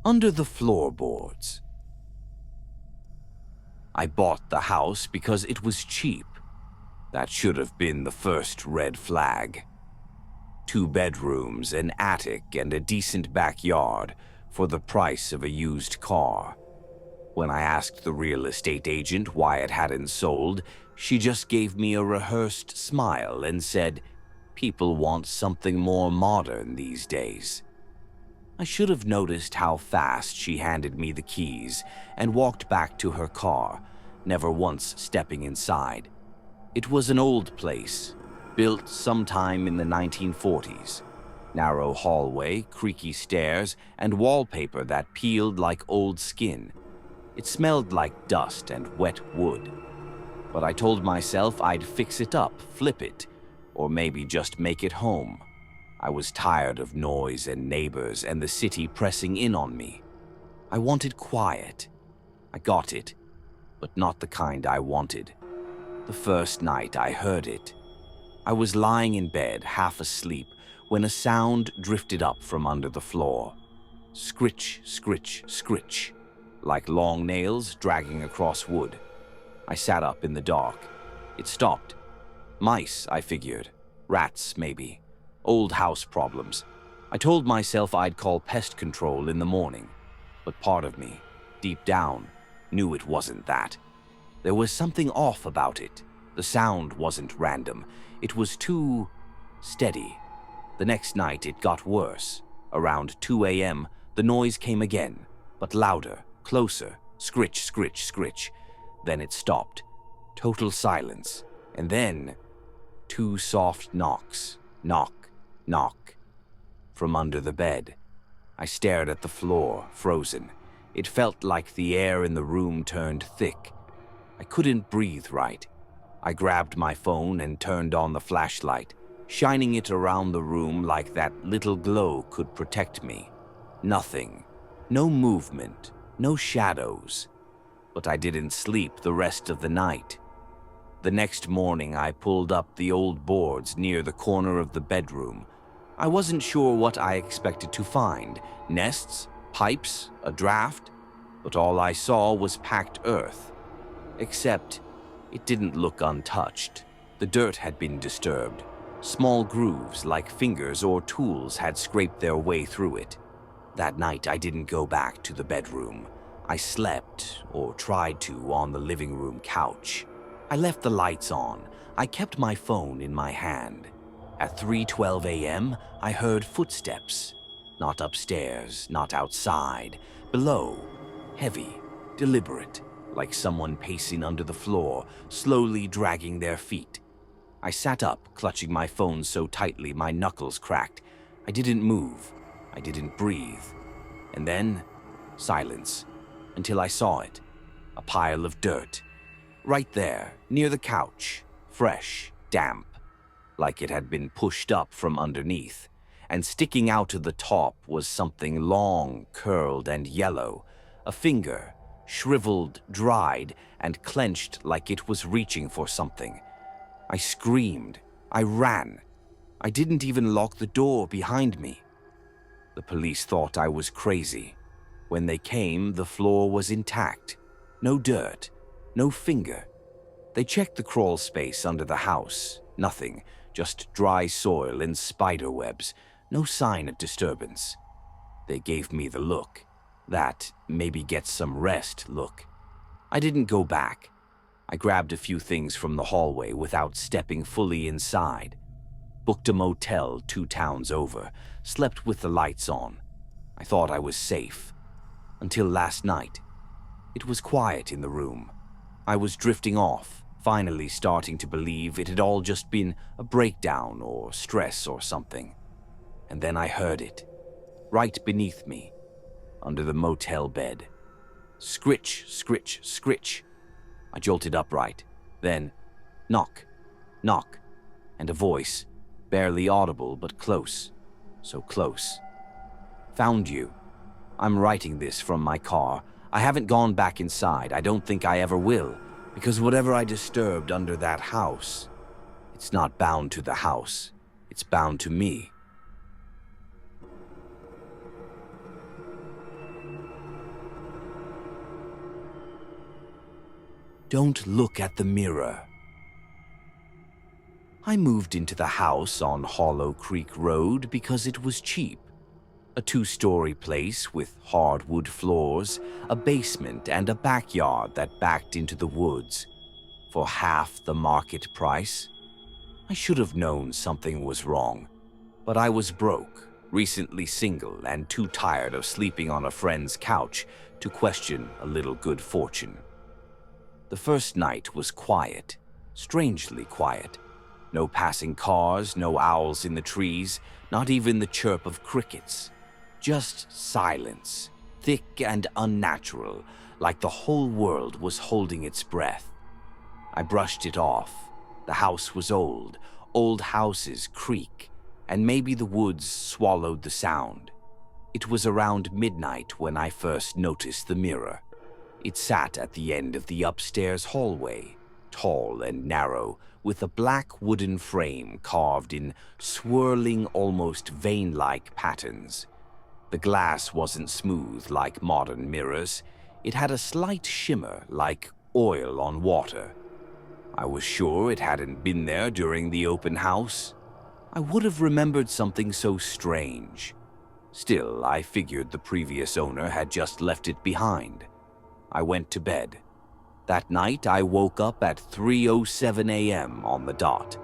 under the floorboards. I bought the house because it was cheap. That should have been the first red flag. 2 bedrooms, an attic, and a decent backyard for the price of a used car. When I asked the real estate agent why it hadn't sold, she just gave me a rehearsed smile and said, "People want something more modern these days." I should have noticed how fast she handed me the keys and walked back to her car, never once stepping inside. It was an old place, built sometime in the 1940s. Narrow hallway, creaky stairs, and wallpaper that peeled like old skin. It smelled like dust and wet wood. But I told myself I'd fix it up, flip it, or maybe just make it home. I was tired of noise and neighbors and the city pressing in on me. I wanted quiet. I got it, but not the kind I wanted. The first night I heard it, I was lying in bed, half asleep, when a sound drifted up from under the floor. Scritch, scritch, scritch, like long nails dragging across wood. I sat up in the dark. It stopped. Mice, I figured. Rats, maybe. Old house problems. I told myself I'd call pest control in the morning, but part of me, deep down, knew it wasn't that. There was something off about it. The sound wasn't random. It was too steady. The next night it got worse. Around 2 a.m., the noise came again, but louder, closer, scritch, scritch, scritch. Then it stopped. Total silence. And then 2 soft knocks. Knock. Knock. From under the bed. I stared at the floor, frozen. It felt like the air in the room turned thick. I couldn't breathe right. I grabbed my phone and turned on the flashlight, shining it around the room like that little glow could protect me. Nothing. No movement. No shadows. But I didn't sleep the rest of the night. The next morning I pulled up the old boards near the corner of the bedroom. I wasn't sure what I expected to find. Nests, pipes, a draft. But all I saw was packed earth. Except, it didn't look untouched. The dirt had been disturbed. Small grooves like fingers or tools had scraped their way through it. That night I didn't go back to the bedroom. I slept, or tried to, on the living room couch. I left the lights on. I kept my phone in my hand. At 3:12 a.m., I heard footsteps. Not upstairs, not outside. Below. Heavy, deliberate, like someone pacing under the floor, slowly dragging their feet. I sat up, clutching my phone so tightly my knuckles cracked. I didn't move. I didn't breathe. And then, silence, until I saw it. A pile of dirt. Right there, near the couch. Fresh, damp. Like it had been pushed up from underneath, and sticking out to the top was something long, curled, and yellow, a finger, shriveled, dried, and clenched like it was reaching for something. I screamed. I ran. I didn't even lock the door behind me. The police thought I was crazy. When they came, the floor was intact. No dirt, no finger. They checked the crawl space under the house. Nothing. Just dry soil and spider webs, no sign of disturbance. They gave me the look, that maybe get some rest look. I didn't go back. I grabbed a few things from the hallway without stepping fully inside. Booked a motel 2 towns over, slept with the lights on. I thought I was safe. Until last night. It was quiet in the room. I was drifting off. Finally starting to believe it had all just been a breakdown or stress or something. And then I heard it, right beneath me, under the motel bed. Scritch, scritch, scritch. I jolted upright. Then, knock, knock, and a voice, barely audible but close, so close. Found you. I'm writing this from my car. I haven't gone back inside. I don't think I ever will. Because whatever I disturbed under that house, it's not bound to the house. It's bound to me. Don't look at the mirror. I moved into the house on Hollow Creek Road because it was cheap. A 2-story place with hardwood floors, a basement, and a backyard that backed into the woods. For half the market price. I should have known something was wrong, but I was broke, recently single, and too tired of sleeping on a friend's couch to question a little good fortune. The first night was quiet, strangely quiet. No passing cars, no owls in the trees, not even the chirp of crickets. Just silence, thick and unnatural, like the whole world was holding its breath. I brushed it off. The house was old. Old houses creak, and maybe the woods swallowed the sound. It was around midnight when I first noticed the mirror. It sat at the end of the upstairs hallway, tall and narrow, with a black wooden frame carved in swirling, almost vein-like patterns. The glass wasn't smooth like modern mirrors. It had a slight shimmer like oil on water. I was sure it hadn't been there during the open house. I would have remembered something so strange. Still, I figured the previous owner had just left it behind. I went to bed. That night, I woke up at 3:07 a.m. on the dot.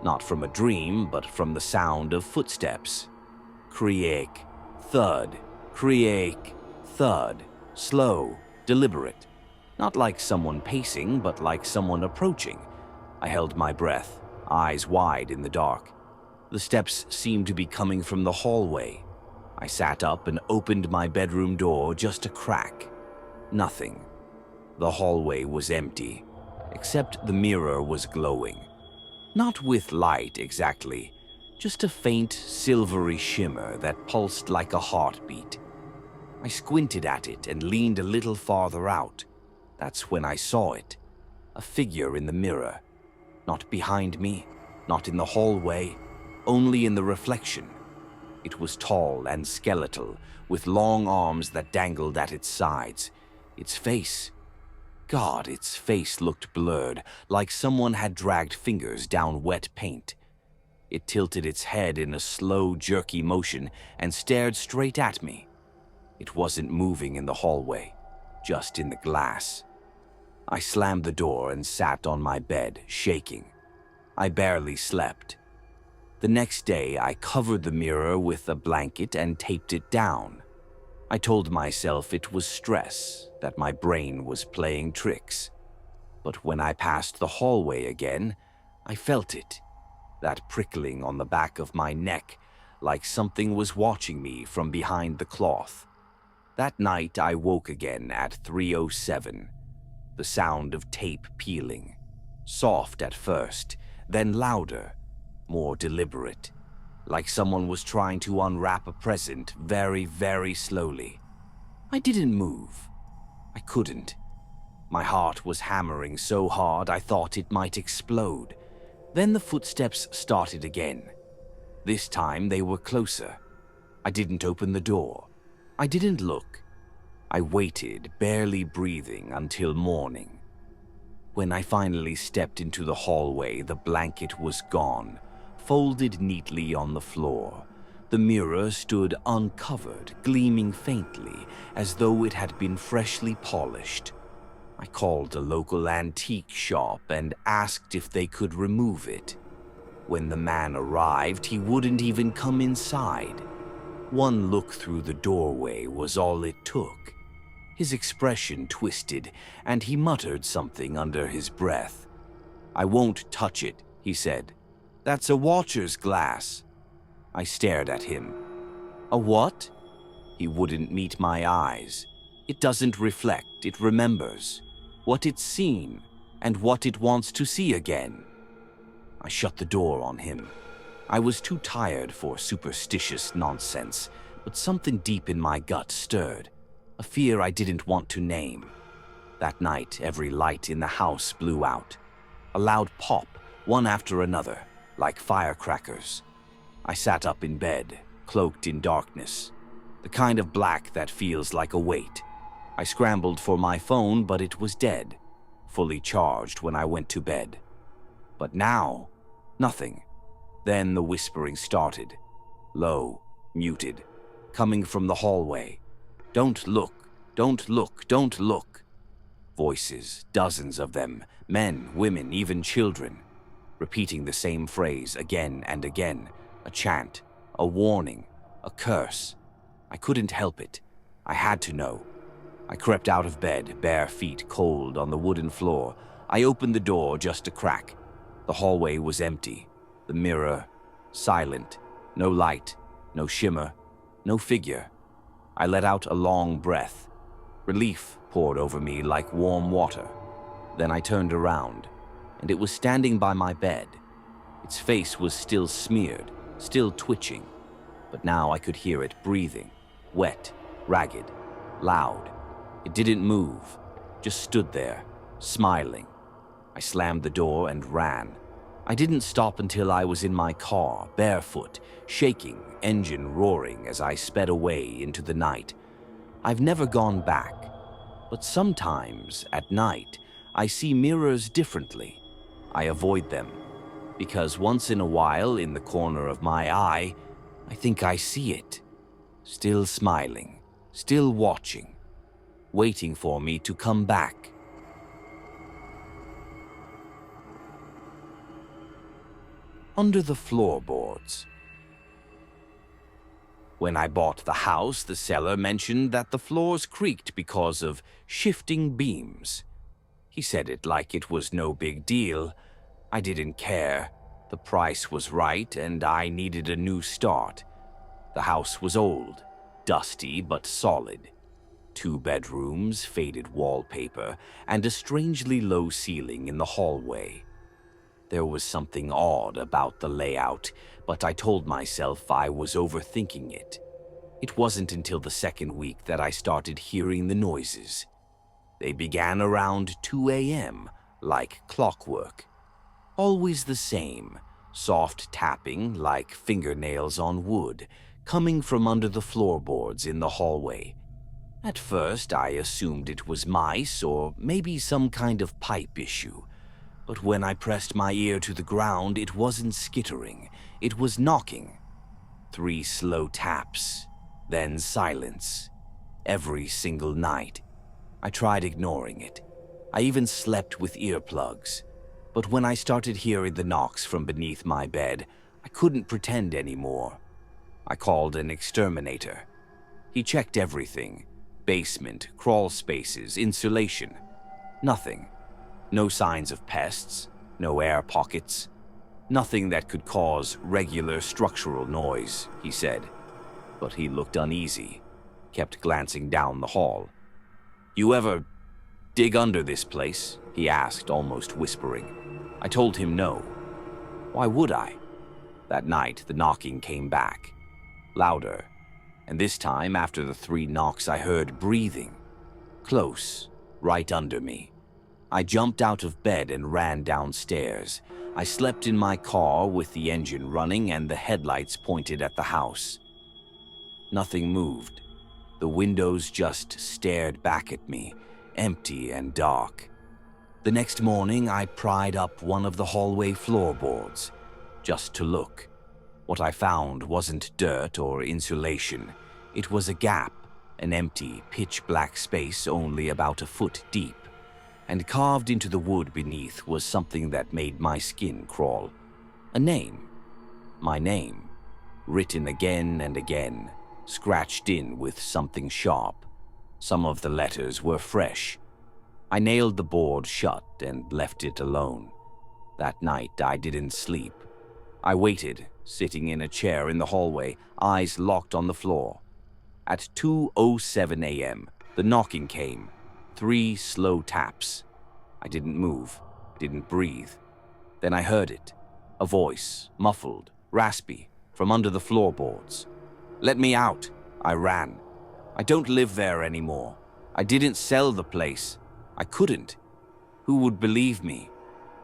Not from a dream, but from the sound of footsteps. Creak, thud, creak, thud, slow, deliberate. Not like someone pacing, but like someone approaching. I held my breath, eyes wide in the dark. The steps seemed to be coming from the hallway. I sat up and opened my bedroom door just a crack. Nothing. The hallway was empty, except the mirror was glowing. Not with light exactly, just a faint silvery shimmer that pulsed like a heartbeat. I squinted at it and leaned a little farther out. That's when I saw it. A figure in the mirror. Not behind me, not in the hallway, only in the reflection. It was tall and skeletal, with long arms that dangled at its sides. Its face. God, its face looked blurred, like someone had dragged fingers down wet paint. It tilted its head in a slow, jerky motion and stared straight at me. It wasn't moving in the hallway, just in the glass. I slammed the door and sat on my bed, shaking. I barely slept. The next day, I covered the mirror with a blanket and taped it down. I told myself it was stress, that my brain was playing tricks. But when I passed the hallway again, I felt it, that prickling on the back of my neck, like something was watching me from behind the cloth. That night, I woke again at 3:07. The sound of tape peeling. Soft at first, then louder, more deliberate. Like someone was trying to unwrap a present very, very slowly. I didn't move. I couldn't. My heart was hammering so hard I thought it might explode. Then the footsteps started again. This time they were closer. I didn't open the door. I didn't look. I waited, barely breathing, until morning. When I finally stepped into the hallway, the blanket was gone, folded neatly on the floor. The mirror stood uncovered, gleaming faintly, as though it had been freshly polished. I called a local antique shop and asked if they could remove it. When the man arrived, he wouldn't even come inside. One look through the doorway was all it took. His expression twisted, and he muttered something under his breath. "I won't touch it," he said. "That's a watcher's glass." I stared at him. "A what?" He wouldn't meet my eyes. "It doesn't reflect, it remembers. What it's seen, and what it wants to see again." I shut the door on him. I was too tired for superstitious nonsense, but something deep in my gut stirred. A fear I didn't want to name. That night, every light in the house blew out. A loud pop, one after another, like firecrackers. I sat up in bed, cloaked in darkness. The kind of black that feels like a weight. I scrambled for my phone, but it was dead. fully charged when I went to bed. But now, nothing. Then the whispering started, low, muted, coming from the hallway. "Don't look, don't look, don't look." Voices, dozens of them, men, women, even children, repeating the same phrase again and again, a chant, a warning, a curse. I couldn't help it. I had to know. I crept out of bed, bare feet cold on the wooden floor. I opened the door just a crack. The hallway was empty. The mirror, silent. No light, no shimmer, no figure. I let out a long breath. Relief poured over me like warm water. Then I turned around, and it was standing by my bed. Its face was still smeared, still twitching, but now I could hear it breathing, wet, ragged, loud. It didn't move, just stood there, smiling. I slammed the door and ran. I didn't stop until I was in my car, barefoot, shaking, engine roaring as I sped away into the night. I've never gone back, but sometimes at night I see mirrors differently. I avoid them, because once in a while in the corner of my eye, I think I see it, still smiling, still watching, waiting for me to come back. Under the floorboards. When I bought the house, the seller mentioned that the floors creaked because of shifting beams. He said it like it was no big deal. I didn't care. The price was right, and I needed a new start. The house was old, dusty but solid. 2 bedrooms, faded wallpaper, and a strangely low ceiling in the hallway. There was something odd about the layout, but I told myself I was overthinking it. It wasn't until the second week that I started hearing the noises. They began around 2 a.m., like clockwork. Always the same, soft tapping like fingernails on wood, coming from under the floorboards in the hallway. At first, I assumed it was mice or maybe some kind of pipe issue. But when I pressed my ear to the ground, it wasn't skittering. It was knocking. 3 slow taps, then silence. Every single night. I tried ignoring it. I even slept with earplugs. But when I started hearing the knocks from beneath my bed, I couldn't pretend anymore. I called an exterminator. He checked everything. Basement, crawl spaces, insulation. Nothing. No signs of pests, no air pockets. Nothing that could cause regular structural noise, he said. But he looked uneasy, kept glancing down the hall. "You ever dig under this place?" he asked, almost whispering. I told him no. Why would I? That night, the knocking came back. Louder. And this time, after the 3 knocks, I heard breathing. Close, right under me. I jumped out of bed and ran downstairs. I slept in my car with the engine running and the headlights pointed at the house. Nothing moved. The windows just stared back at me, empty and dark. The next morning, I pried up one of the hallway floorboards, just to look. What I found wasn't dirt or insulation. It was a gap, an empty, pitch-black space only about a foot deep. And carved into the wood beneath was something that made my skin crawl. A name. My name. Written again and again, scratched in with something sharp. Some of the letters were fresh. I nailed the board shut and left it alone. That night I didn't sleep. I waited, sitting in a chair in the hallway, eyes locked on the floor. At 2:07 a.m., the knocking came. 3 slow taps. I didn't move, didn't breathe. Then I heard it. A voice, muffled, raspy, from under the floorboards. "Let me out!" I ran. "I don't live there anymore. I didn't sell the place. I couldn't. Who would believe me?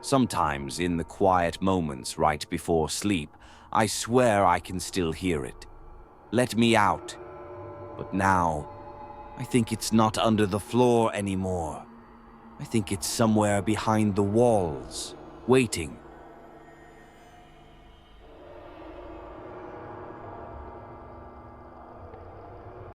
Sometimes, in the quiet moments right before sleep, I swear I can still hear it. Let me out. But now, I think it's not under the floor anymore. I think it's somewhere behind the walls, waiting